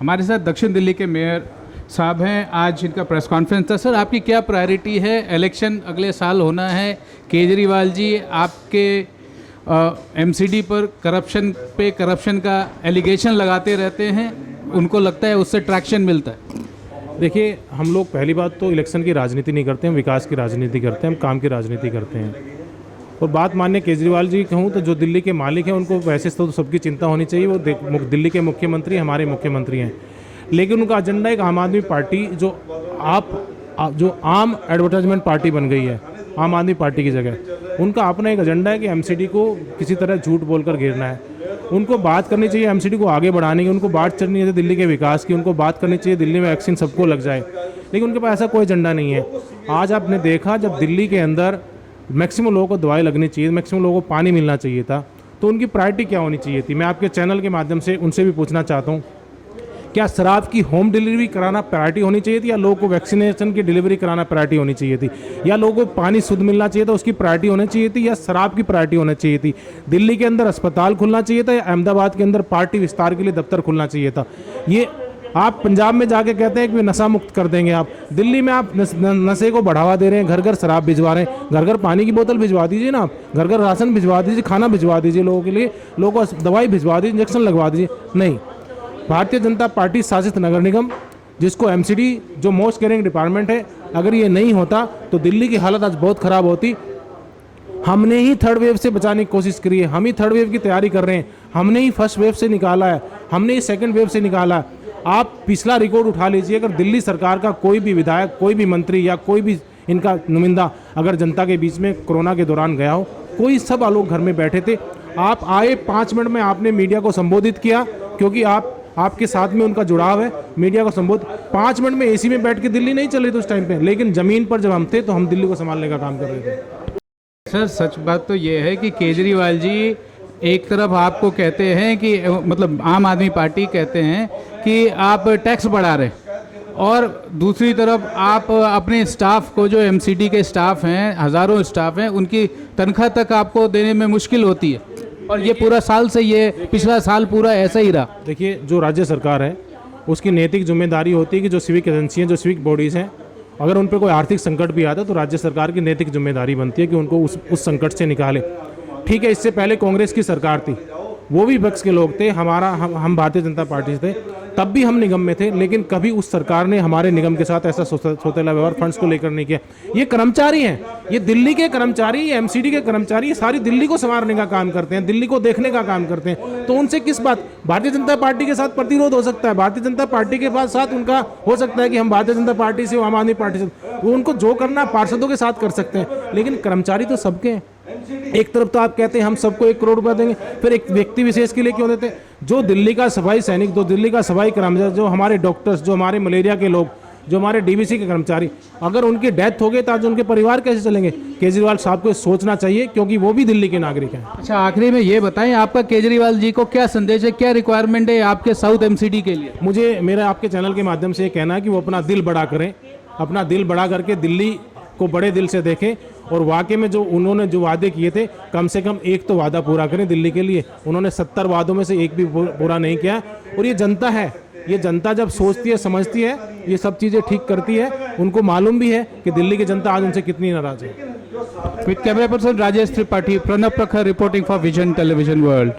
हमारे साथ दक्षिण दिल्ली के मेयर साहब हैं। आज इनका प्रेस कॉन्फ्रेंस था। सर, आपकी क्या प्रायोरिटी है? इलेक्शन अगले साल होना है। केजरीवाल जी आपके एमसीडी पर करप्शन का एलिगेशन लगाते रहते हैं, उनको लगता है उससे ट्रैक्शन मिलता है। देखिए, हम लोग पहली बात तो इलेक्शन की राजनीति नहीं करते, हम विकास की राजनीति करते हैं, हम काम की राजनीति करते हैं। और बात मानने केजरीवाल जी कहूँ तो जो दिल्ली के मालिक हैं उनको वैसे तो सबकी चिंता होनी चाहिए, वो दिल्ली के मुख्यमंत्री हमारे मुख्यमंत्री हैं, लेकिन उनका एजेंडा एक आम आदमी पार्टी जो आम एडवर्टाइजमेंट पार्टी बन गई है आम आदमी पार्टी की जगह, उनका अपना एक एजेंडा है कि एमसीडी को किसी तरह झूठ बोलकर घेरना है। उनको बात करनी चाहिए एमसीडी को आगे बढ़ाने की, उनको बात करनी चाहिए दिल्ली के विकास की, उनको बात करनी चाहिए दिल्ली में वैक्सीन सबको लग जाए, लेकिन उनके पास ऐसा कोई एजेंडा नहीं है। आज आपने देखा जब दिल्ली के अंदर मैक्सिमम लोगों को दवाई लगनी चाहिए, मैक्सिमम लोगों को पानी मिलना चाहिए था, तो उनकी प्रायोरिटी क्या होनी चाहिए थी? मैं आपके चैनल के माध्यम से उनसे भी पूछना चाहता हूँ, क्या शराब की होम डिलीवरी कराना प्रायोरिटी होनी चाहिए थी, या लोगों को वैक्सीनेशन की डिलीवरी कराना प्रायोरिटी होनी चाहिए थी, या लोगों को पानी शुद्ध मिलना चाहिए था उसकी प्रायोरिटी होनी चाहिए थी, या शराब की प्रायोरिटी होनी चाहिए थी? दिल्ली के अंदर अस्पताल खुलना चाहिए था, या अहमदाबाद के अंदर पार्टी विस्तार के लिए दफ्तर खुलना चाहिए था? ये आप पंजाब में जाके कहते हैं कि नशा मुक्त कर देंगे, आप दिल्ली में आप नशे को बढ़ावा दे रहे हैं, घर घर शराब भिजवा रहे हैं, घर घर पानी की बोतल भिजवा दीजिए ना, आप घर घर राशन भिजवा दीजिए, खाना भिजवा दीजिए लोगों के लिए, लोगों को दवाई भिजवा दीजिए, इंजेक्शन लगवा दीजिए। नहीं, भारतीय जनता पार्टी शासित नगर निगम, जिसको एमसीडी जो मोस्ट केयरिंग डिपार्टमेंट है, अगर ये नहीं होता तो दिल्ली की हालत आज बहुत ख़राब होती। हमने ही थर्ड वेव से बचाने की कोशिश करी है, हम ही थर्ड वेव की तैयारी कर रहे हैं, हमने ही फर्स्ट वेव से निकाला है, हमने ही सेकंड वेव से निकाला है। आप पिछला रिकॉर्ड उठा लीजिए, अगर दिल्ली सरकार का कोई भी विधायक, कोई भी मंत्री या कोई भी इनका नुमाइंदा अगर जनता के बीच में कोरोना के दौरान गया हो, कोई सब लोग घर में बैठे थे, आप आए 5 मिनट में आपने मीडिया को संबोधित किया, क्योंकि आपके साथ में उनका जुड़ाव है, मीडिया को संबोधित 5 मिनट में एसी में बैठ के दिल्ली नहीं चल रही थी उस टाइम पे, लेकिन ज़मीन पर जब हम थे तो हम दिल्ली को संभालने का काम कर रहे थे। सर, सच बात तो ये है कि केजरीवाल जी एक तरफ आपको कहते हैं कि मतलब आम आदमी पार्टी कहते हैं कि आप टैक्स बढ़ा रहे, और दूसरी तरफ आप अपने स्टाफ को, जो एमसीडी के स्टाफ हैं, हज़ारों स्टाफ हैं, उनकी तनख्वाह तक आपको देने में मुश्किल होती है, और ये पूरा साल से, ये पिछला साल पूरा ऐसा ही रहा। देखिए, जो राज्य सरकार है उसकी नैतिक जिम्मेदारी होती है कि जो सिविक एजेंसी हैं, जो सिविक बॉडीज़ हैं, अगर उन पर कोई आर्थिक संकट भी आता है तो राज्य सरकार की नैतिक जिम्मेदारी बनती है कि उनको उस संकट से निकाले। ठीक है, इससे पहले कांग्रेस की सरकार थी, वो भी विपक्ष के लोग थे, हम भारतीय जनता पार्टी से थे, तब भी हम निगम में थे, लेकिन कभी उस सरकार ने हमारे निगम के साथ ऐसा सौतेला व्यवहार फंड्स को लेकर नहीं किया। ये कर्मचारी हैं, ये दिल्ली के कर्मचारी, ये एमसीडी के कर्मचारी, ये सारी दिल्ली को संवारने का काम करते हैं, दिल्ली को देखने का काम करते हैं, तो उनसे किस बात भारतीय जनता पार्टी के साथ प्रतिरोध हो सकता है? भारतीय जनता पार्टी के साथ उनका हो सकता है कि हम भारतीय जनता पार्टी से, आम आदमी पार्टी से, वो उनको जो करना पार्षदों के साथ कर सकते हैं, लेकिन कर्मचारी तो सबके हैं। एक तरफ तो आप कहते हैं हम सबको 1 करोड़ रुपया देंगे, फिर एक व्यक्ति विशेष के लिए क्यों देते हैं? जो दिल्ली का सफाई सैनिक, जो दिल्ली का सफाई कर्मचारी, जो हमारे डॉक्टर्स, जो हमारे मलेरिया के लोग, जो हमारे डीवीसी के कर्मचारी, अगर उनकी डेथ हो गई तो आज उनके परिवार कैसे चलेंगे? केजरीवाल साहब को सोचना चाहिए, क्योंकि वो भी दिल्ली के नागरिक हैं। अच्छा, आखिरी में ये बताएं, आपका केजरीवाल जी को क्या संदेश है, क्या रिक्वायरमेंट है आपके साउथ एमसीडी के लिए? मेरा आपके चैनल के माध्यम से ये कहना है कि वो अपना दिल बड़ा करें, अपना दिल बड़ा करके दिल्ली को बड़े दिल से देखें, और वाकई में जो उन्होंने जो वादे किए थे, कम से कम एक तो वादा पूरा करें दिल्ली के लिए। उन्होंने 70 वादों में से एक भी पूरा नहीं किया, और ये जनता है, ये जनता जब सोचती है, समझती है, ये सब चीज़ें ठीक करती है, उनको मालूम भी है कि दिल्ली की जनता आज उनसे कितनी नाराज है। With camera person Rajesh Tripathi, Pranab Prakhar reporting for vision television world.